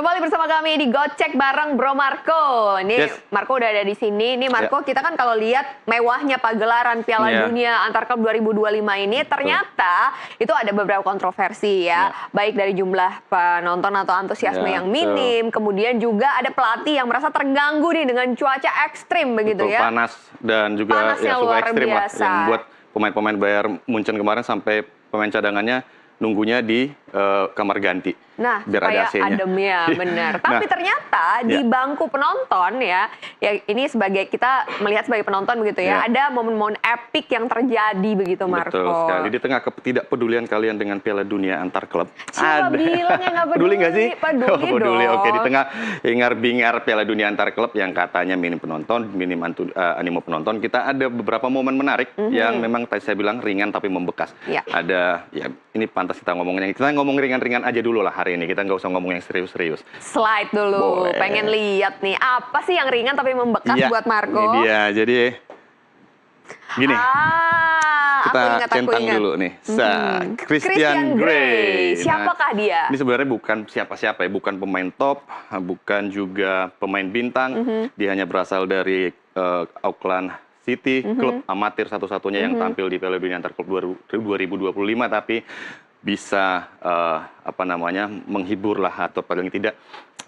Kembali bersama kami di Gocek bareng Bro Marco. Nih, Yes. Marco udah ada di sini. Nih Marco, kita kan kalau lihat mewahnya pagelaran Piala Dunia Antar Klub 2025 ini, ternyata itu ada beberapa kontroversi ya. Baik dari jumlah penonton atau antusiasme yang minim, kemudian juga ada pelatih yang merasa terganggu nih dengan cuaca ekstrim begitu ya. Panas dan juga Panasnya suhu luar ekstrim lah biasa. yang buat pemain-pemain Bayern Munchen kemarin sampai pemain cadangannya nunggunya di kamar ganti. Nah, biar supaya ada AC-nya. adem ya, benar. Tapi ternyata di bangku penonton ya ini sebagai kita melihat sebagai penonton begitu ya, ada momen-momen epik yang terjadi begitu, Marco. Betul sekali. Di tengah ketidakpedulian kalian dengan Piala Dunia Antar Klub. Siapa bilang yang nggak peduli? Peduli nggak sih? Peduli dong. Oke, di tengah hingar-bingar Piala Dunia Antar Klub yang katanya minim penonton, minim animo penonton, kita ada beberapa momen menarik yang memang tadi saya bilang ringan tapi membekas. Ada, ya ini pantas kita ngomongnya. Kita ngomong ringan-ringan aja dulu lah hari ini. Kita nggak usah ngomong yang serius-serius. Slide dulu. Boleh. Pengen lihat nih apa sih yang ringan tapi membekas buat Marco? Ini dia. Jadi gini. Kita centang dulu nih. Christian Grey. Siapakah dia? Ini sebenarnya bukan siapa-siapa ya, bukan pemain top, bukan juga pemain bintang. Dia hanya berasal dari Auckland City, klub amatir satu-satunya yang tampil di Piala Dunia Antar Klub 2025, tapi bisa menghibur lah atau paling tidak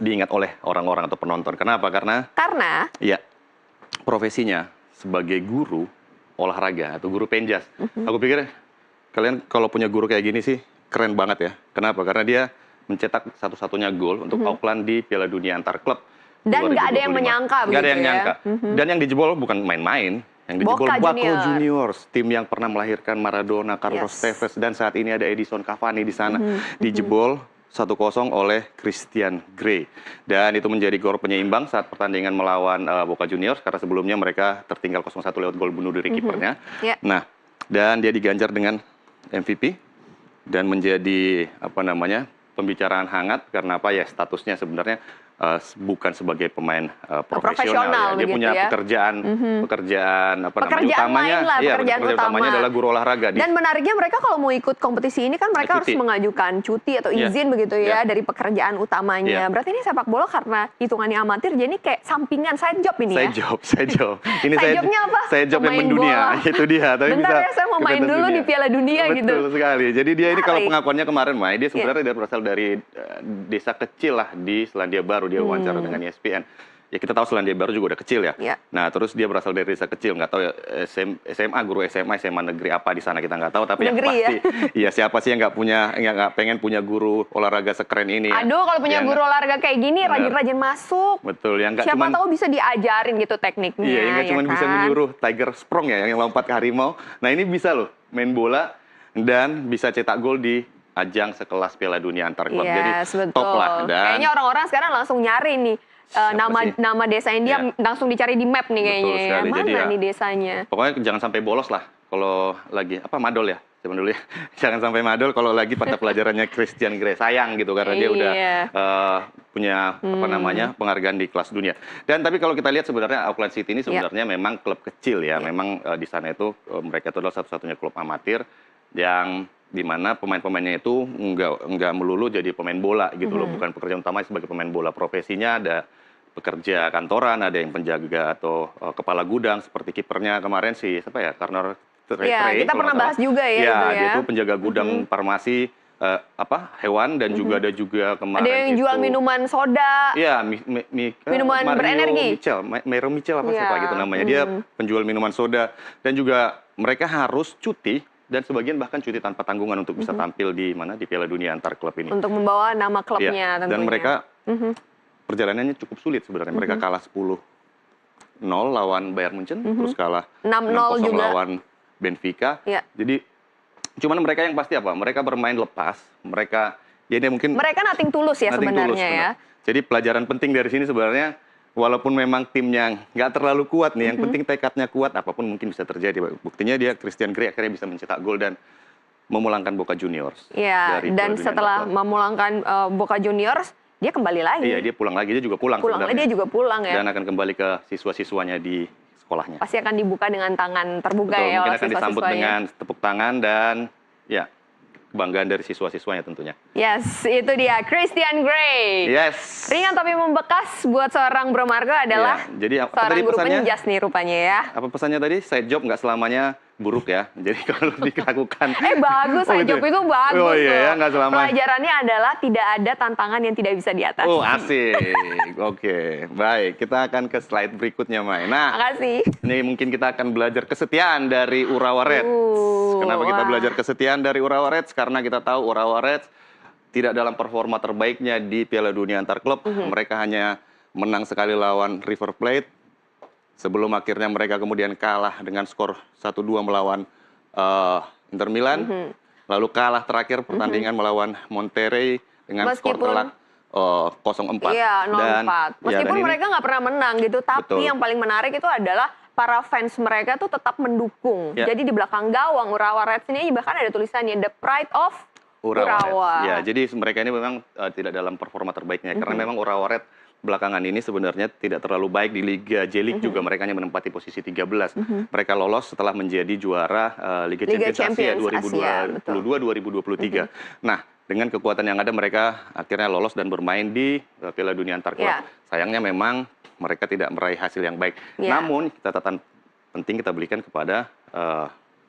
diingat oleh orang-orang atau penonton. Kenapa? Karena ya profesinya sebagai guru olahraga atau guru penjas. Aku pikir kalian kalau punya guru kayak gini sih keren banget ya. Kenapa? Karena dia mencetak satu-satunya gol untuk Auckland di Piala Dunia Antar Klub. Dan nggak ada yang menyangka begitu ya. Nggak ada yang nyangka. Dan yang dijebol bukan main-main. Yang dijebol Boca Juniors, tim yang pernah melahirkan Maradona, Carlos Tevez, dan saat ini ada Edison Cavani di sana. Dijebol 1-0 oleh Christian Grey. Dan itu menjadi gol penyeimbang saat pertandingan melawan Boca Juniors, karena sebelumnya mereka tertinggal 0-1 lewat gol bunuh diri kipernya. Nah, dan dia diganjar dengan MVP dan menjadi pembicaraan hangat karena statusnya sebenarnya bukan sebagai pemain profesional. Dia punya pekerjaan utamanya adalah guru olahraga. Dan menariknya mereka kalau mau ikut kompetisi ini kan mereka harus mengajukan cuti atau izin begitu ya dari pekerjaan utamanya. Berarti ini sepak bola karena hitungannya amatir, jadi kayak sampingan side job ini ya. Side job. Ini side jobnya apa? Side job yang mendunia. Itu dia. Tapi bentar ya, saya mau main dulu di Piala Dunia gitu. Betul sekali. Jadi dia ini kalau pengakuannya kemarin, dia sebenarnya berasal dari desa kecil lah di Selandia Baru. Dia wawancara dengan ESPN. Ya kita tahu Selandia Baru juga udah kecil ya. Nah terus dia berasal dari desa kecil, nggak tahu ya SMA, guru SMA negeri apa di sana kita nggak tahu. Tapi yang pasti, ya siapa sih yang nggak pengen punya guru olahraga sekeren ini? Ya? Aduh, kalau punya guru olahraga kayak gini rajin-rajin masuk. Betul, yang nggak siapa tahu bisa diajarin gitu tekniknya. Iya, yang nggak cuma bisa menyuruh Tiger Sprong ya, yang lompat ke harimau. Nah ini bisa loh main bola dan bisa cetak gol di ajang sekelas Piala Dunia Antar Klub. Jadi top lah. Dan kayaknya orang-orang sekarang langsung nyari nih nama desa India, langsung dicari di map nih kayaknya. Mana jadi nih desanya? Pokoknya jangan sampai bolos lah kalau lagi madol ya. Zaman dulu ya. Jangan sampai madol kalau lagi pada pelajarannya Christian Grey. Sayang gitu karena dia udah punya penghargaan di kelas dunia. Dan tapi kalau kita lihat sebenarnya Auckland City ini sebenarnya memang klub kecil ya. Memang di sana itu mereka itu adalah satu-satunya klub amatir yang dimana pemain-pemainnya itu nggak melulu jadi pemain bola gitu loh, bukan pekerjaan utama sebagai pemain bola. Profesinya ada pekerja kantoran, ada yang penjaga atau kepala gudang seperti kipernya kemarin Karner Trey. Kita pernah bahas juga ya. Dia itu penjaga gudang farmasi hewan dan juga ada juga kemarin ada yang jual minuman soda. Iya, minuman berenergi. Mario Mitchell siapa gitu namanya. Dia penjual minuman soda dan juga mereka harus cuti. Dan sebagian bahkan cuti tanpa tanggungan untuk bisa tampil di Piala Dunia Antar Klub ini. Untuk membawa nama klubnya tentunya. Dan mereka perjalanannya cukup sulit sebenarnya. Mereka kalah 10-0 lawan Bayern Munchen, terus kalah 6-0 juga lawan Benfica. Jadi cuman mereka yang pasti mereka bermain lepas. Mereka nating tulus ya sebenarnya ya. Jadi pelajaran penting dari sini sebenarnya, walaupun memang timnya nggak terlalu kuat nih, yang penting tekadnya kuat, apapun mungkin bisa terjadi. Buktinya dia Christian Grey akhirnya bisa mencetak gol dan memulangkan Boca Juniors. Iya, dan setelah memulangkan Boca Juniors, dia kembali lagi. Iya, dia pulang lagi, dia juga pulang sebenarnya. Dia juga pulang ya. Dan akan kembali ke siswa-siswanya di sekolahnya. Pasti akan dibuka dengan tangan terbuka. Betul, ya mungkin oleh akan disambut dengan tepuk tangan dan kebanggaan dari siswa-siswanya tentunya. Yes, itu dia Christian Grey. Yes. Ringan tapi membekas buat seorang Bro Marco adalah jadi apa seorang tadi guru pesannya? penjas nih rupanya ya. Apa pesannya tadi? Side job nggak selamanya buruk ya. Jadi kalau dilakukan. Bagus, side job ya? itu bagus. Oh iya ya, nggak selamanya. Pelajarannya adalah tidak ada tantangan yang tidak bisa diatasi. Oh asik. Oke, baik. Kita akan ke slide berikutnya, Mai. Nah, makasih. ini mungkin kita akan belajar kesetiaan dari Urawa Reds. Kenapa kita belajar kesetiaan dari Urawa Reds? Karena kita tahu Urawa Reds tidak dalam performa terbaiknya di Piala Dunia antar klub. Mereka hanya menang sekali lawan River Plate. Sebelum akhirnya mereka kemudian kalah dengan skor 1-2 melawan Inter Milan. Lalu kalah terakhir pertandingan melawan Monterrey dengan skor telak 0-4. Iya, 0-4. Meskipun mereka nggak pernah menang gitu, tapi yang paling menarik itu adalah para fans mereka tuh tetap mendukung. Jadi di belakang gawang Urawa Reds ini bahkan ada tulisannya The Pride of Urawa. Ya, jadi mereka ini memang tidak dalam performa terbaiknya karena memang Urawa Reds belakangan ini sebenarnya tidak terlalu baik di Liga J-League juga mereka hanya menempati posisi 13. Mereka lolos setelah menjadi juara Liga Champions Asia 2022-2023. Nah, dengan kekuatan yang ada mereka akhirnya lolos dan bermain di Piala Dunia antar klub. Sayangnya memang mereka tidak meraih hasil yang baik. Namun catatan penting kita berikan kepada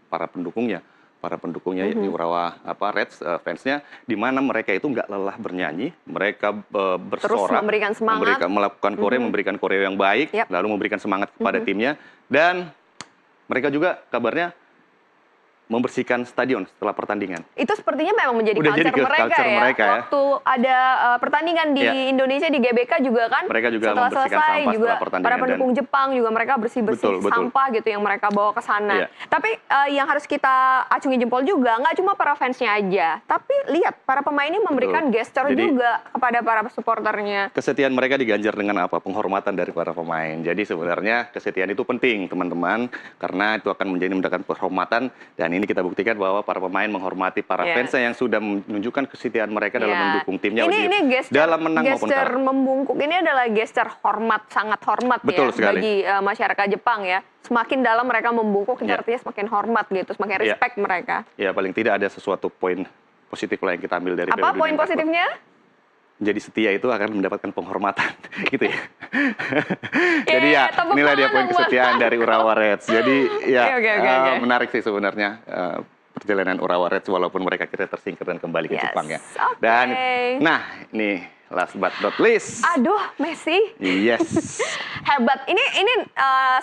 para pendukungnya. Para pendukungnya di Urawa Reds fansnya, di mana mereka itu nggak lelah bernyanyi, mereka bersorak, memberikan semangat, melakukan koreo, memberikan koreo yang baik, lalu memberikan semangat kepada timnya, dan mereka juga kabarnya membersihkan stadion setelah pertandingan. Itu sepertinya memang menjadi culture mereka ya. Waktu ada pertandingan di Indonesia di GBK juga kan, mereka juga setelah selesai juga para pendukung Jepang juga mereka bersih-bersih sampah gitu yang mereka bawa ke sana. Tapi yang harus kita acungi jempol juga nggak cuma para fansnya aja, tapi lihat para pemain ini memberikan gesture juga kepada para supporternya. Kesetiaan mereka diganjar dengan apa? Penghormatan dari para pemain. Jadi sebenarnya kesetiaan itu penting teman-teman, karena itu akan menjadi penghormatan, dan ini kita buktikan bahwa para pemain menghormati para fansnya yang sudah menunjukkan kesetiaan mereka dalam mendukung timnya ini gesture, dalam menang maupun kalah. Gesture membungkuk ini adalah gesture hormat, sangat hormat bagi masyarakat Jepang ya. Semakin dalam mereka membungkuk, artinya semakin hormat gitu, semakin respect mereka. Ya, paling tidak ada sesuatu poin positif lah yang kita ambil dari apa poin positifnya? Jadi setia itu akan mendapatkan penghormatan, gitu ya. Jadi inilah dia poin kesetiaan dari Urawa Reds. Jadi menarik sih sebenarnya perjalanan Urawa Reds walaupun mereka kira tersingkir dan kembali ke Jepang ya. Dan ini last but not least. Aduh, Messi. Yes. Hebat. Ini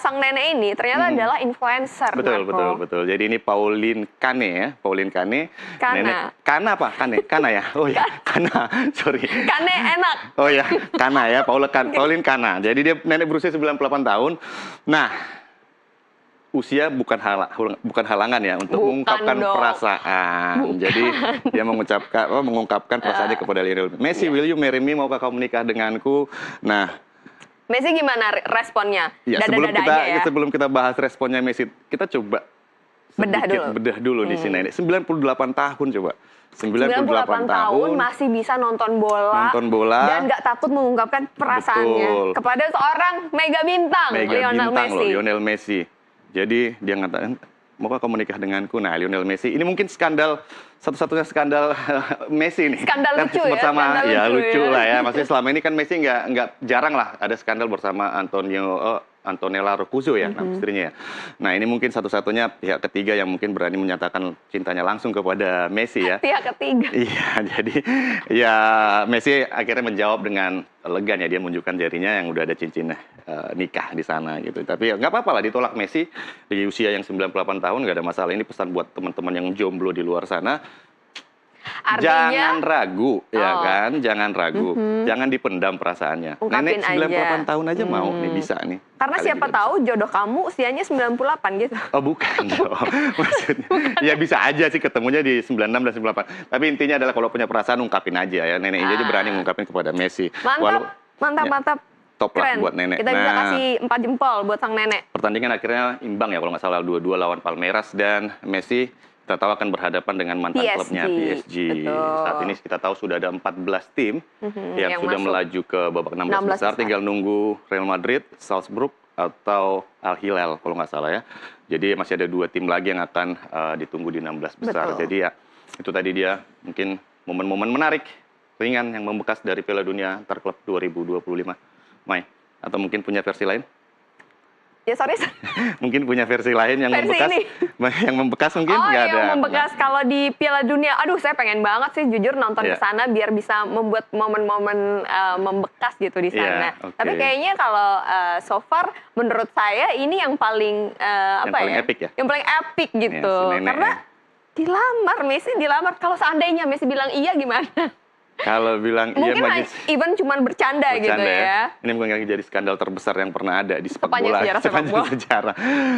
sang nenek ini ternyata adalah influencer. Betul. Jadi ini Pauline Kane ya. Pauline Kane. Nenek Kana apa? Kana ya. Oh ya, Kana. Sorry. Kane enak. Oh ya, Kana ya. Pauline Kana. Jadi dia nenek berusia 98 tahun. Nah, usia bukan halangan ya untuk mengungkapkan perasaan. Jadi dia mengungkapkan perasaannya kepada Lionel Messi. Will you marry me? Maukah kamu menikah denganku? Nah, Messi gimana responnya? Ya, sebelum kita bahas responnya Messi, kita coba bedah dulu di sini. 98 tahun coba. 98 tahun masih bisa nonton bola dan nggak takut mengungkapkan perasaannya kepada seorang mega bintang Lionel Messi. Jadi dia ngatakan, maukah kamu menikah denganku? Nah, Lionel Messi ini mungkin satu-satunya skandal Messi nih. Skandal lucu bersama, lucu lah ya. Maksudnya selama ini kan Messi nggak jarang lah ada skandal bersama Antonella Roccuzzo ya, istrinya ya. Nah, ini mungkin satu-satunya pihak ketiga yang mungkin berani menyatakan cintanya langsung kepada Messi ya. Pihak ketiga. Iya, jadi ya Messi akhirnya menjawab dengan elegan ya, dia menunjukkan jarinya yang udah ada cincin nikah di sana gitu. Tapi nggak apa-apa lah ditolak Messi di usia yang 98 tahun, nggak ada masalah. Ini pesan buat teman-teman yang jomblo di luar sana. Artinya, jangan ragu, ya kan? Jangan ragu. Jangan dipendam perasaannya. Ungkapin Nenek 98 tahun aja mau nih, bisa nih. Karena siapa tahu jodoh kamu usianya 98 gitu. Oh, bukan dong. Maksudnya, ya bisa aja sih ketemunya di 96 dan 98. Tapi intinya adalah kalau punya perasaan ungkapin aja ya. Nenek ini aja berani ngungkapin kepada Messi. Mantap. Top lah buat nenek. Kita bisa kasih 4 jempol buat sang nenek. Pertandingan akhirnya imbang ya kalau nggak salah 2-2 lawan Palmeiras, dan Messi kita tahu akan berhadapan dengan mantan klubnya PSG. Betul. Saat ini kita tahu sudah ada 14 tim yang sudah melaju ke babak 16 besar. Tinggal nunggu Real Madrid, Salzburg, atau Al Hilal kalau nggak salah ya. Jadi masih ada 2 tim lagi yang akan ditunggu di 16 besar. Betul. Jadi ya itu tadi dia mungkin momen-momen menarik ringan yang membekas dari Piala Dunia antar klub 2025. Mai, atau mungkin punya versi lain? Ya sorry. Mungkin punya versi lain yang Versi membekas. ini. Yang membekas mungkin Oh, nggak ada. yang membekas kalau di Piala Dunia. Aduh, saya pengen banget sih jujur nonton Iya. ke sana biar bisa membuat momen-momen membekas gitu di sana. Iya, oke. Tapi kayaknya kalau so far menurut saya ini yang paling Yang apa paling ya? epic ya? Yang paling epic gitu. si nenek Karena ya. dilamar, Messi dilamar. Kalau seandainya Messi bilang iya gimana? Kalau bilang iya Mungkin bagi even cuman bercanda gitu bercanda ya. Ini mungkin jadi skandal terbesar yang pernah ada di sepak Sepanjang bola. sejarah sepak Sepanjang bola. sejarah.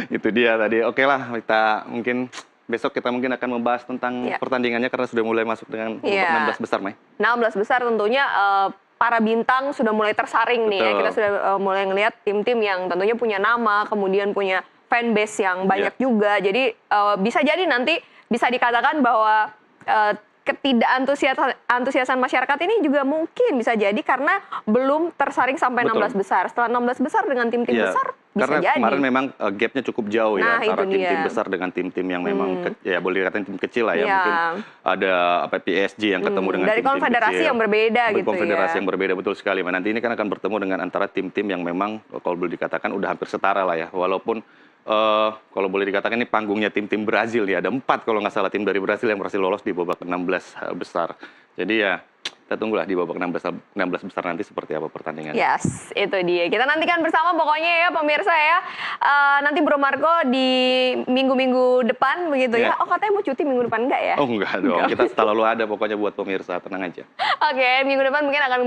Itu dia tadi. Oke lah, kita mungkin besok kita mungkin akan membahas tentang Iya. pertandingannya karena sudah mulai masuk dengan babak Iya. 16 besar, Mai. 16 besar tentunya para bintang sudah mulai tersaring nih ya. Betul. Kita sudah mulai ngelihat tim-tim yang tentunya punya nama, kemudian punya fanbase yang banyak Iya. juga. Jadi bisa jadi nanti bisa dikatakan bahwa ketidakantusiasan masyarakat ini juga mungkin bisa jadi karena belum tersaring sampai Betul. 16 besar. Setelah 16 besar dengan tim-tim Iya, besar bisa karena jadi. kemarin memang gapnya cukup jauh Nah, ya antara itu tim-tim dia. besar dengan tim-tim yang memang ya boleh dikatakan tim kecil lah ya. Iya. Mungkin ada apa PSG yang ketemu dengan dari tim-tim konfederasi kecil. yang berbeda Dari gitu konfederasi ya. yang berbeda, betul sekali. Nanti ini kan akan bertemu dengan antara tim-tim yang memang kalau boleh dikatakan udah hampir setara lah ya. Walaupun kalau boleh dikatakan ini panggungnya tim-tim Brazil ya. Ada 4 kalau nggak salah tim dari Brazil yang berhasil lolos di babak 16 besar. Jadi ya kita tunggulah di babak 16 besar nanti seperti apa pertandingannya. Yes, itu dia. Kita nantikan bersama pokoknya ya pemirsa ya. Nanti Bro Marco di minggu-minggu depan begitu ya. Iya. Oh katanya mau cuti minggu depan enggak ya? Oh enggak dong, kita selalu ada pokoknya buat pemirsa, tenang aja. Oke, minggu depan mungkin akan